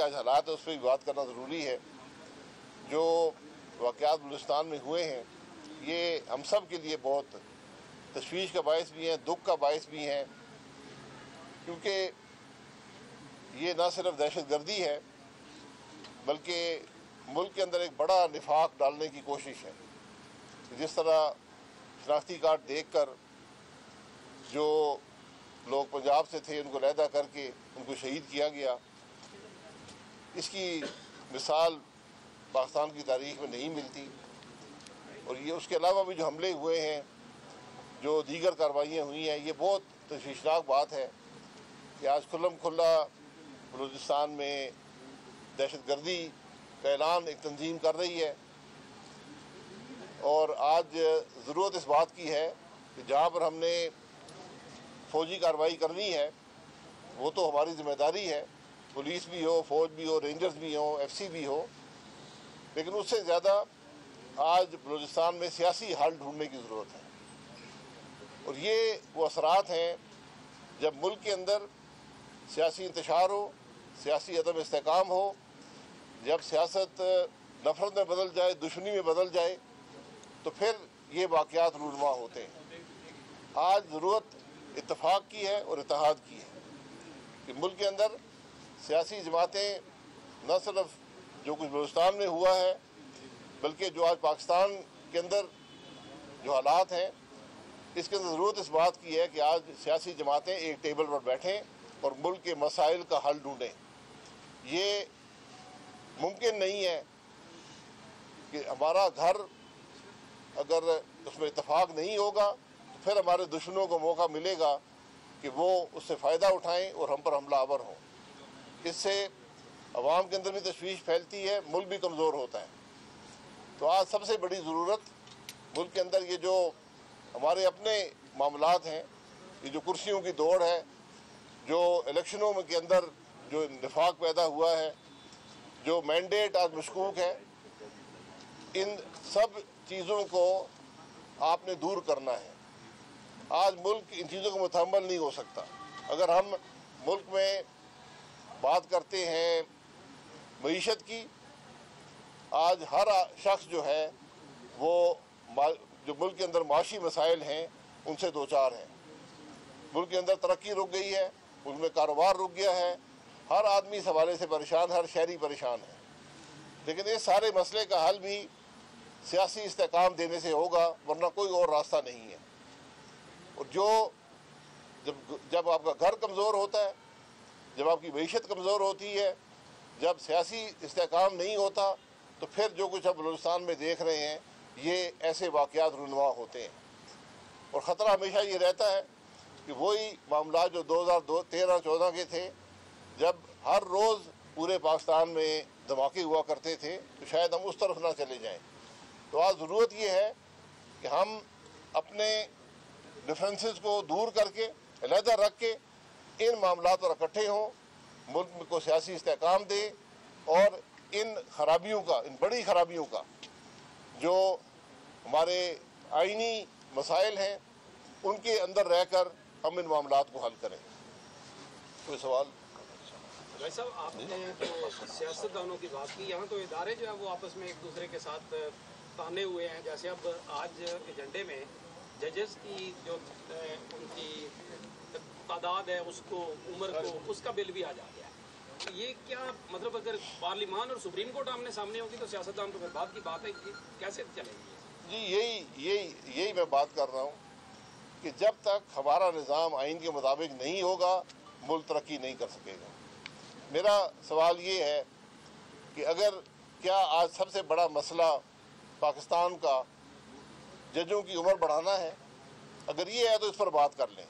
आज हालात है उस पर भी बात करना ज़रूरी है। जो वाक़यात बलूचिस्तान में हुए हैं ये हम सब के लिए बहुत तशवीश का बायस भी हैं, दुख का बायस भी हैं, क्योंकि ये न सिर्फ दहशतगर्दी है बल्कि मुल्क के अंदर एक बड़ा निफाक डालने की कोशिश है। जिस तरह शनाख्ती कार्ड देखकर जो लोग पंजाब से थे उनको अलहदा करके उनको शहीद किया गया, इसकी मिसाल पाकिस्तान की तारीख में नहीं मिलती। और ये उसके अलावा भी जो हमले हुए हैं, जो दीगर कार्रवाइयाँ हुई हैं, ये बहुत तशवीशनाक बात है कि आज खुल्लम खुल्ला बलूचिस्तान में दहशतगर्दी का ऐलान एक तंजीम कर रही है। और आज ज़रूरत इस बात की है कि जहाँ पर हमने फ़ौजी कार्रवाई करनी है वो तो हमारी ज़िम्मेदारी है, पुलिस भी हो, फ़ौज भी हो, रेंजर्स भी हो, FC भी हो, लेकिन उससे ज़्यादा आज बलूचिस्तान में सियासी हल ढूंढने की ज़रूरत है। और ये वो असरात हैं जब मुल्क के अंदर सियासी इंतशार हो, सियासी अदम इस्तेकाम हो, जब सियासत नफरत में बदल जाए, दुश्मनी में बदल जाए, तो फिर ये वाक़यात रूनुमा होते हैं। आज ज़रूरत इत्तफाक की है और इत्तेहाद की है कि मुल्क के अंदर सियासी जमातें न सिर्फ जो कुछ बलूचिस्तान में हुआ है बल्कि जो आज पाकिस्तान के अंदर जो हालात हैं इसके अंदर ज़रूरत इस बात की है कि आज सियासी जमातें एक टेबल पर बैठें और मुल्क के मसाइल का हल ढूँढें। ये मुमकिन नहीं है कि हमारा घर अगर उसमें इत्तफाक नहीं होगा तो फिर हमारे दुश्मनों को मौका मिलेगा कि वो उससे फ़ायदा उठाएं और हम पर हमलावर हों। इससे अवाम के अंदर भी तशवीश फैलती है, मुल्क भी कमज़ोर होता है। तो आज सबसे बड़ी ज़रूरत मुल्क के अंदर ये जो हमारे अपने मामलात हैं, ये जो कुर्सियों की दौड़ है, जो इलेक्शनों में के अंदर जो निफाक पैदा हुआ है, जो मैंडेट आज मशकूक है, इन सब चीज़ों को आपने दूर करना है। आज मुल्क इन चीज़ों को मुतहम्मल नहीं हो सकता। अगर हम मुल्क में बात करते हैं मईशत की, आज हर शख्स जो है वो जो मुल्क के अंदर माशी मसाइल हैं उनसे दो चार हैं। मुल्क के अंदर तरक्की रुक गई है, मुल्क में कारोबार रुक गया है, हर आदमी इस हवाले से परेशान, हर शहरी परेशान है। लेकिन इस सारे मसले का हल भी सियासी इस्तेकाम देने से होगा, वरना कोई और रास्ता नहीं है। और जब आपका घर कमज़ोर होता है, जब आपकी मईशत कमज़ोर होती है, जब सियासी इस्तेकाम नहीं होता, तो फिर जो कुछ आप बलूचिस्तान में देख रहे हैं ये ऐसे वाक़यात रूनुमा होते हैं। और ख़तरा हमेशा ये रहता है कि वही मामला जो 2013-14 के थे, जब हर रोज़ पूरे पाकिस्तान में धमाके हुआ करते थे, तो शायद हम उस तरफ ना चले जाएं। तो आज ज़रूरत ये है कि हम अपने डिफरेंसेस को दूर करके, अलहदा रख के इन मामलात पर इकट्ठे हों, मुल्क को सियासी इस्तेकाम दें और इन खराबियों का, इन बड़ी खराबियों का जो हमारे आईनी मसाइल हैं उनके अंदर रहकर हम इन मामलात को हल करें। कोई सवाल? भाई साहब, आपने तो सियासतदानों की बात की, यहाँ तो इदारे जो है वो आपस में एक दूसरे के साथ ताने हुए हैं। जैसे अब आज एजेंडे में जजेस की जो उनकी तादाद है, उसको, उम्र को, उसका बिल भी आ जा गया। तो ये क्या मतलब, अगर पार्लिमान और सुप्रीम कोर्ट आमने सामने होगी तो सियासतदान तो फिर बात की बात है, कैसे चलेगी? जी यही मैं बात कर रहा हूँ कि जब तक हमारा निज़ाम आइन के मुताबिक नहीं होगा मुल्क तरक्की नहीं कर सकेगा। मेरा सवाल ये है कि अगर क्या आज सबसे बड़ा मसला पाकिस्तान का जजों की उम्र बढ़ाना है, अगर ये है तो इस पर बात कर लें।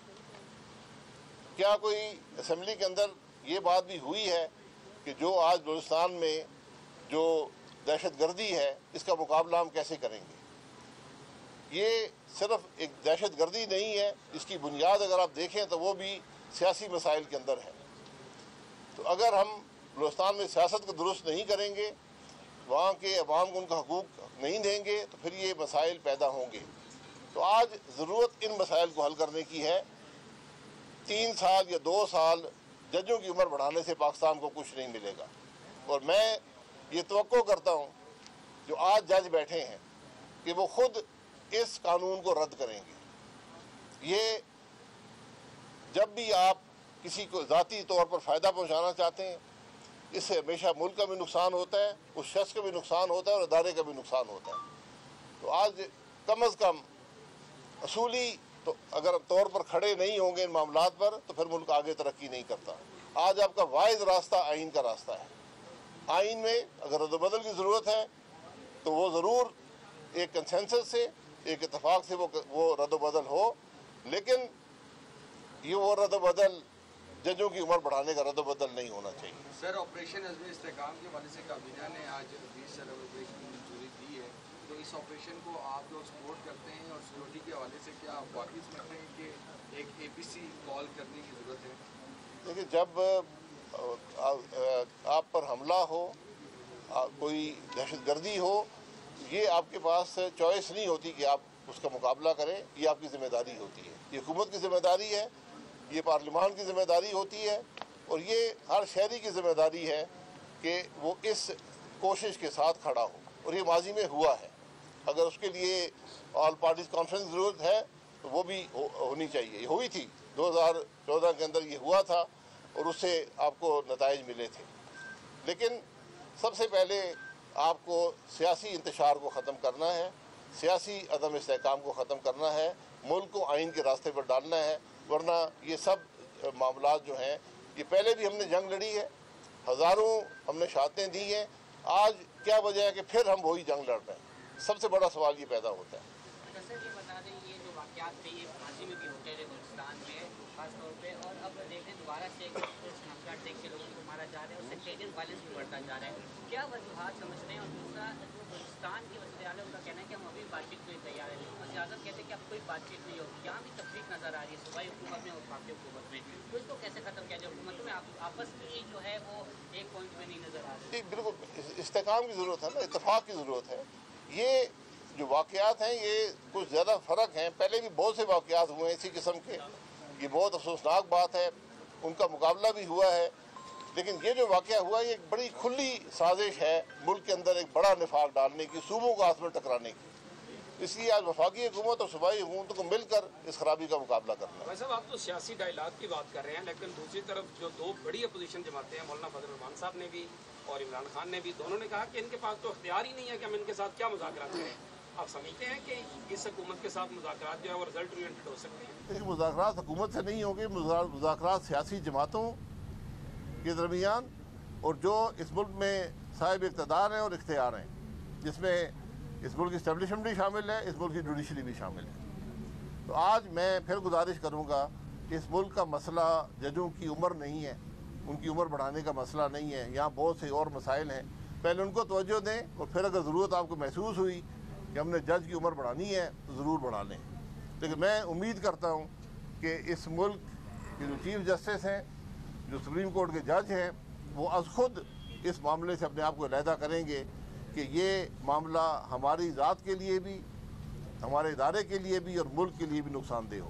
क्या कोई असम्बली के अंदर ये बात भी हुई है कि जो आज बलूचिस्तान में जो दहशतगर्दी है इसका मुकाबला हम कैसे करेंगे? ये सिर्फ एक दहशतगर्दी नहीं है, इसकी बुनियाद अगर आप देखें तो वो भी सियासी मसाइल के अंदर है। तो अगर हम बलूचिस्तान में सियासत को दुरुस्त नहीं करेंगे, वहाँ के अवाम को उनका हकूक़ नहीं देंगे, तो फिर ये मसाइल पैदा होंगे। तो आज ज़रूरत इन मसाइल को हल करने की है। 3 साल या 2 साल जजों की उम्र बढ़ाने से पाकिस्तान को कुछ नहीं मिलेगा। और मैं ये तवक्को करता हूँ जो आज जज बैठे हैं कि वो खुद इस कानून को रद्द करेंगे। ये जब भी आप किसी को ज़ाती तौर पर फ़ायदा पहुँचाना चाहते हैं, इससे हमेशा मुल्क का भी नुकसान होता है, उस शख्स का भी नुकसान होता है और इदारे का भी नुकसान होता है। तो आज कम अज़ कम असूली तो अगर तौर पर खड़े नहीं होंगे इन मामलात पर तो फिर मुल्क आगे तरक्की नहीं करता। आज आपका वाहिद रास्ता आइन का रास्ता है। आइन में अगर रद्द-ओ-बदल की ज़रूरत है तो वो ज़रूर एक कंसेंसस से, एक इत्तेफाक से वो रद्द-ओ-बदल हो, लेकिन ये वो रद्द-ओ-बदल जजों की उम्र बढ़ाने का रद्द-ओ-बदल नहीं होना चाहिए। सर, ऑपरेशन अज़्म इस्तेहकाम के हवाले से काबीना ने आज 20 अरब रुपये की मंजूरी दी है, तो इस ऑपरेशन को आप लोग सपोर्ट करते हैं और सिक्योरिटी के हवाले से क्या आप वाकई समझते हैं कि एक APC कॉल करने की ज़रूरत है? देखिए, जब आप पर हमला हो, कोई दहशतगर्दी हो, ये आपके पास चॉइस नहीं होती कि आप उसका मुकाबला करें, ये आपकी ज़िम्मेदारी होती है। ये हुकूमत की ज़िम्मेदारी है, ये पार्लियामान की ज़िम्मेदारी होती है और ये हर शहरी की ज़िम्मेदारी है कि वो इस कोशिश के साथ खड़ा हो, और ये माजी में हुआ है। अगर उसके लिए ऑल पार्टीज़ कॉन्फ्रेंस की ज़रूरत है तो वो भी होनी चाहिए। ये हुई थी 2014 के अंदर, ये हुआ था और उससे आपको नताइज मिले थे। लेकिन सबसे पहले आपको सियासी इंतशार को ख़त्म करना है, सियासी अदम इस्तेहकाम को ख़त्म करना है, मुल्क को आइन के रास्ते पर डालना है, वरना ये सब मामलात जो हैं, ये पहले भी हमने जंग लड़ी है, हज़ारों हमने शहादतें दी हैं। आज क्या वजह है कि फिर हम वही जंग लड़ रहे हैं? सबसे बड़ा सवाल ये पैदा होता है। सर, ये बता दें, ये जो वाक़यात थे ये फांसी में भी होते हैं गुलिस्तान में खासतौर पे, और अब देखें दोबारा से नफरत देख के लोगों को मारा जा रहा है और सेक्टेरियन वायलेंस भी बढ़ता जा रहा है। क्या वजूहात समझते हैं? और दूसरा, जो गुलिस्तान के वज़ीर-ए-आला उनका कहना है कि हम अभी बातचीत के लिए तैयार हैं, लेकिन वज़ीर-ए-आज़म कहते हैं कि अब कोई बातचीत नहीं होगी। यहाँ भी तफरीक नज़र आ रही है सूबाई हुकूमत में और वफाकी हुकूमत में, तो इसको कैसे ख़त्म किया जाए? हुकूमतों में आपस की जो है वो एक पॉइंट में नहीं नज़र आ रही। जी बिल्कुल, इस्तेहकाम की ज़रूरत है ना, इत्तेफाक की ज़रूरत है। ये जो वाक़यात हैं ये कुछ ज़्यादा फ़र्क हैं, पहले भी बहुत से वाक़यात हुए हैं इसी किस्म के, ये बहुत अफसोसनाक बात है, उनका मुकाबला भी हुआ है। लेकिन ये जो वाक़या हुआ ये एक बड़ी खुली साजिश है मुल्क के अंदर एक बड़ा निफाक डालने की, सूबों को आपस में टकराने की। इसलिए आज वफाकी हुकूमत और सूबाई हुकूमतों को मिलकर इस खराबी का मुकाबला करना है। भाई साहब, आप तो सियासी डायलॉग की बात कर रहे हैं, लेकिन दूसरी तरफ जो दो बड़ी अपोजिशन जमाते हैं, मौलाना फजल रहमान साहब ने भी और इमरान खान ने भी, दोनों ने कहा कि इनके पास तो इख्तियार ही नहीं है कि हम इनके साथ क्या मुज़ाकरात करें। आप समझते हैं कि इस हुकूमत के साथ मुज़ाकरात जो है वो रिजल्ट ओरिएंटेड हो सकते हैं? देखिए, मुज़ाकरात हुकूमत से नहीं होंगे, मुज़ाकरात सियासी जमातों के दरमियान और जो इस मुल्क में साहिब इक़्तिदार हैं और इख्तियार हैं, जिसमें इस मुल्क की इस्टेब्लिशमेंट भी शामिल है, इस मुल्क की जुडिशरी भी शामिल है। तो आज मैं फिर गुजारिश करूँगा, इस मुल्क का मसला जजों की उम्र नहीं है, उनकी उम्र बढ़ाने का मसला नहीं है। यहाँ बहुत से और मसाइल हैं, पहले उनको तवज्जो दें और फिर अगर ज़रूरत आपको महसूस हुई कि हमने जज की उम्र बढ़ानी है तो ज़रूर बढ़ा लें। लेकिन मैं उम्मीद करता हूँ कि इस मुल्क के जो चीफ जस्टिस हैं, जो सुप्रीम कोर्ट के जज हैं, वो आज खुद इस मामले से अपने आप को अलहदा करेंगे कि ये मामला हमारी ज़ात के लिए भी, हमारे इदारे के लिए भी और मुल्क के लिए भी नुकसानदेह हो।